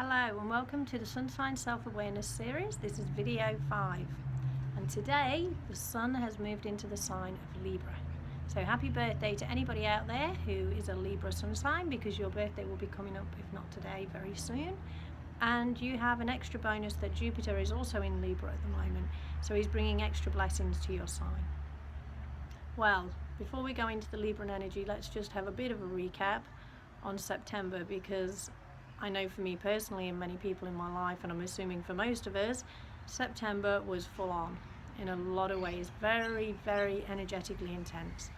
Hello and welcome to the Sun Sign Self-Awareness series. This is video 5 and today the Sun has moved into the sign of Libra. So happy birthday to anybody out there who is a Libra Sun sign, because your birthday will be coming up, if not today, very soon. And you have an extra bonus that Jupiter is also in Libra at the moment, so he's bringing extra blessings to your sign. Well, before we go into the Libran energy, let's just have a bit of a recap on September, because I know for me personally and many people in my life, and I'm assuming for most of us, September was full on in a lot of ways, very, very energetically intense.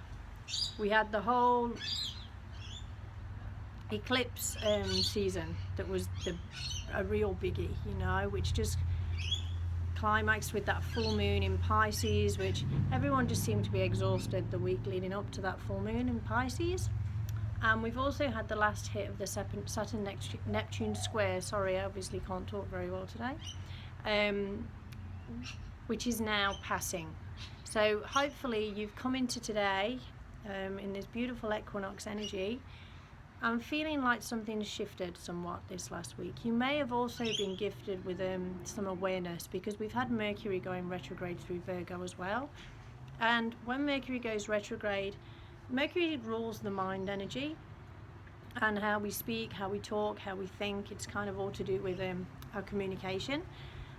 We had the whole eclipse season that was a real biggie, you know, which just climaxed with that full moon in Pisces, which everyone just seemed to be exhausted the week leading up to that full moon in Pisces. And we've also had the last hit of the Saturn-Neptune square. Sorry, I obviously can't talk very well today. Which is now passing. So hopefully you've come into today in this beautiful equinox energy. I'm feeling like something's shifted somewhat this last week. You may have also been gifted with some awareness, because we've had Mercury going retrograde through Virgo as well. And when Mercury goes retrograde, Mercury rules the mind energy and how we speak, how we talk, how we think. It's kind of all to do with our communication.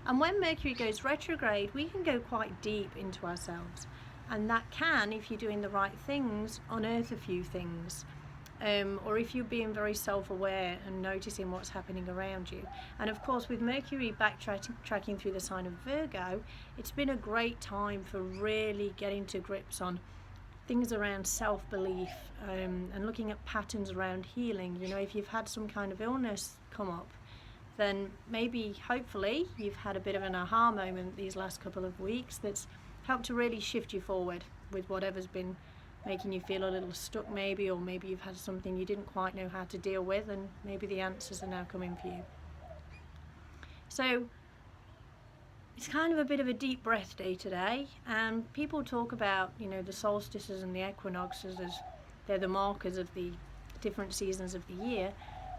And when Mercury goes retrograde, we can go quite deep into ourselves. And that can, if you're doing the right things, unearth a few things. Or if you're being very self-aware and noticing what's happening around you. And of course, with Mercury backtracking through the sign of Virgo, it's been a great time for really getting to grips on things around self-belief and looking at patterns around healing. You know, if you've had some kind of illness come up, then maybe, hopefully, you've had a bit of an aha moment these last couple of weeks that's helped to really shift you forward with whatever's been making you feel a little stuck maybe, or maybe you've had something you didn't quite know how to deal with, and maybe the answers are now coming for you. So it's kind of a bit of a deep breath day today, and people talk about, you know, the solstices and the equinoxes as they're the markers of the different seasons of the year.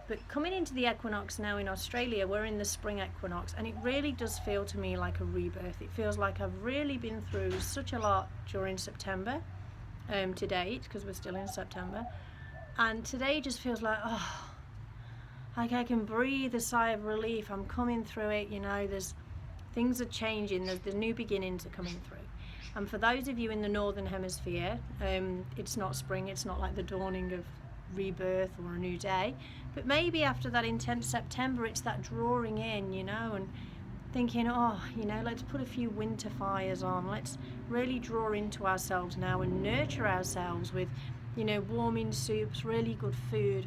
But coming into the equinox now in Australia, we're in the spring equinox, and it really does feel to me like a rebirth. It feels like I've really been through such a lot during September to date, because we're still in September, and today just feels like, oh, like I can breathe a sigh of relief. I'm coming through it, you know, things are changing, the new beginnings are coming through. And for those of you in the northern hemisphere, it's not spring, it's not like the dawning of rebirth or a new day, but maybe after that intense September, it's that drawing in, you know, and thinking, oh, you know, let's put a few winter fires on, let's really draw into ourselves now and nurture ourselves with, you know, warming soups, really good food,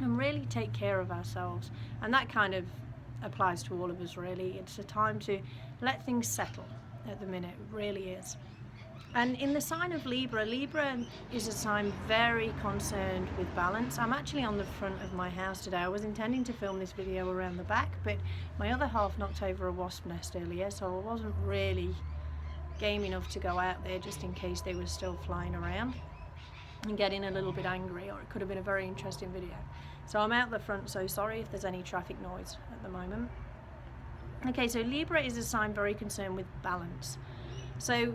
and really take care of ourselves. And that kind of applies to all of us, really. It's a time to let things settle at the minute, it really is. And in the sign of Libra, Libra is a sign very concerned with balance. I'm actually on the front of my house today. I was intending to film this video around the back, but my other half knocked over a wasp nest earlier, so I wasn't really game enough to go out there just in case they were still flying around and getting a little bit angry, or it could have been a very interesting video. So I'm out the front, so sorry if there's any traffic noise at the moment. Okay, so Libra is a sign very concerned with balance. So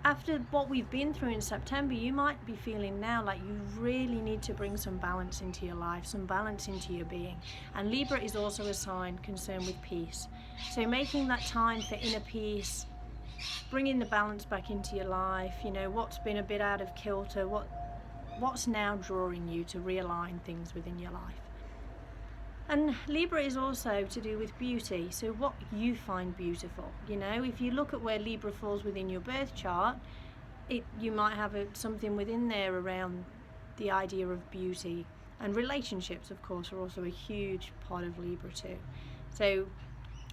after what we've been through in September, you might be feeling now like you really need to bring some balance into your life, some balance into your being. And Libra is also a sign concerned with peace. So making that time for inner peace, bringing the balance back into your life, you know, what's been a bit out of kilter, what's now drawing you to realign things within your life. And Libra is also to do with beauty, so what you find beautiful. You know, if you look at where Libra falls within your birth chart, you might have something within there around the idea of beauty. And relationships, of course, are also a huge part of Libra too. So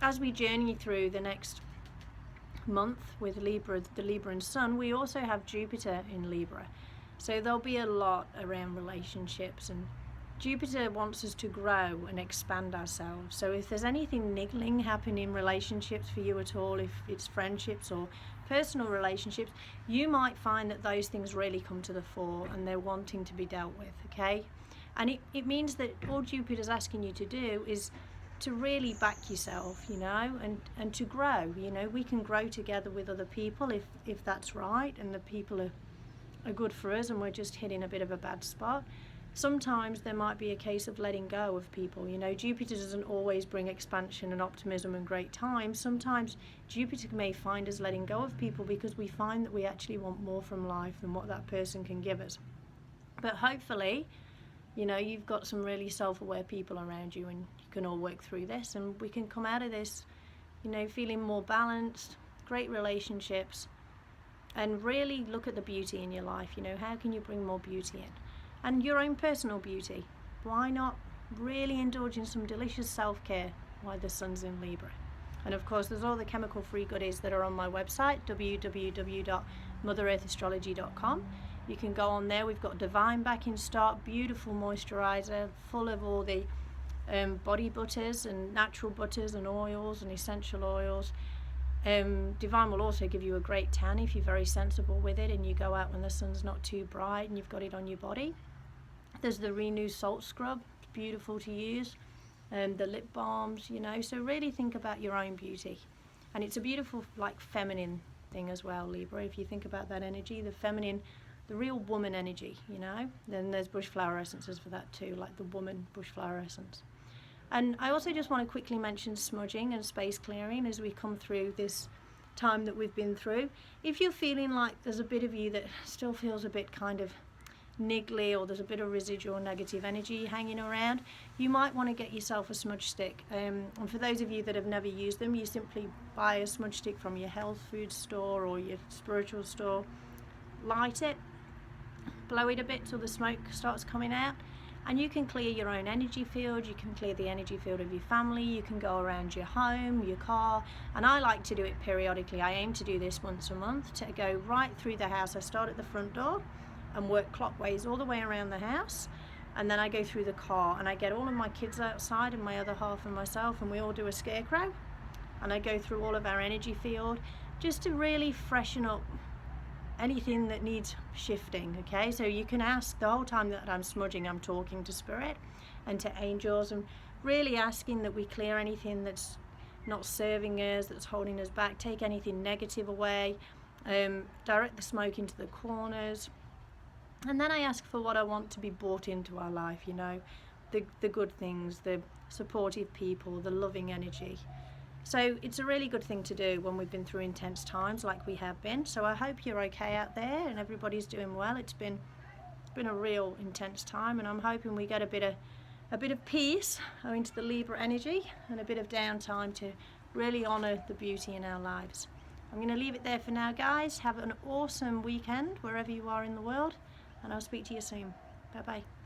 as we journey through the next month with Libra, the Libran Sun, we also have Jupiter in Libra. So there'll be a lot around relationships, and Jupiter wants us to grow and expand ourselves. So if there's anything niggling happening in relationships for you at all, if it's friendships or personal relationships, you might find that those things really come to the fore and they're wanting to be dealt with, okay? And it means that all Jupiter's asking you to do is to really back yourself, you know, and to grow. You know, we can grow together with other people if that's right, and the people are good for us and we're just hitting a bit of a bad spot. Sometimes there might be a case of letting go of people. You know, Jupiter doesn't always bring expansion and optimism and great times. Sometimes Jupiter may find us letting go of people because we find that we actually want more from life than what that person can give us. But hopefully, you know, you've got some really self-aware people around you and you can all work through this and we can come out of this, you know, feeling more balanced, great relationships, and really look at the beauty in your life. You know, how can you bring more beauty in? And your own personal beauty. Why not really indulge in some delicious self-care while the sun's in Libra? And of course, there's all the chemical-free goodies that are on my website, www.motherearthastrology.com. You can go on there. We've got Divine back in stock, beautiful moisturizer, full of all the body butters and natural butters and oils and essential oils. Divine will also give you a great tan if you're very sensible with it and you go out when the sun's not too bright and you've got it on your body. There's the Renew Salt Scrub, it's beautiful to use, the lip balms, you know, so really think about your own beauty. And it's a beautiful, like, feminine thing as well, Libra, if you think about that energy, the feminine, the real woman energy, you know. Then there's bush flower essences for that too, like the woman bush flower essence. And I also just want to quickly mention smudging and space clearing as we come through this time that we've been through. If you're feeling like there's a bit of you that still feels a bit kind of niggly, or there's a bit of residual negative energy hanging around, you might want to get yourself a smudge stick. And for those of you that have never used them, you simply buy a smudge stick from your health food store or your spiritual store, light it, blow it a bit till the smoke starts coming out, and you can clear your own energy field, you can clear the energy field of your family, you can go around your home, your car, and I like to do it periodically. I aim to do this once a month, to go right through the house. I start at the front door and work clockwise all the way around the house, and then I go through the car and I get all of my kids outside and my other half and myself, and we all do a scarecrow, and I go through all of our energy field just to really freshen up anything that needs shifting. Okay, so you can ask, the whole time that I'm smudging, I'm talking to spirit and to angels and really asking that we clear anything that's not serving us, that's holding us back, take anything negative away, direct the smoke into the corners. And then I ask for what I want to be brought into our life, you know, the good things, the supportive people, the loving energy. So it's a really good thing to do when we've been through intense times like we have been. So I hope you're okay out there and everybody's doing well. It's been a real intense time, and I'm hoping we get a bit of peace owing to the Libra energy and a bit of downtime to really honour the beauty in our lives. I'm going to leave it there for now, guys. Have an awesome weekend wherever you are in the world, and I'll speak to you soon. Bye bye.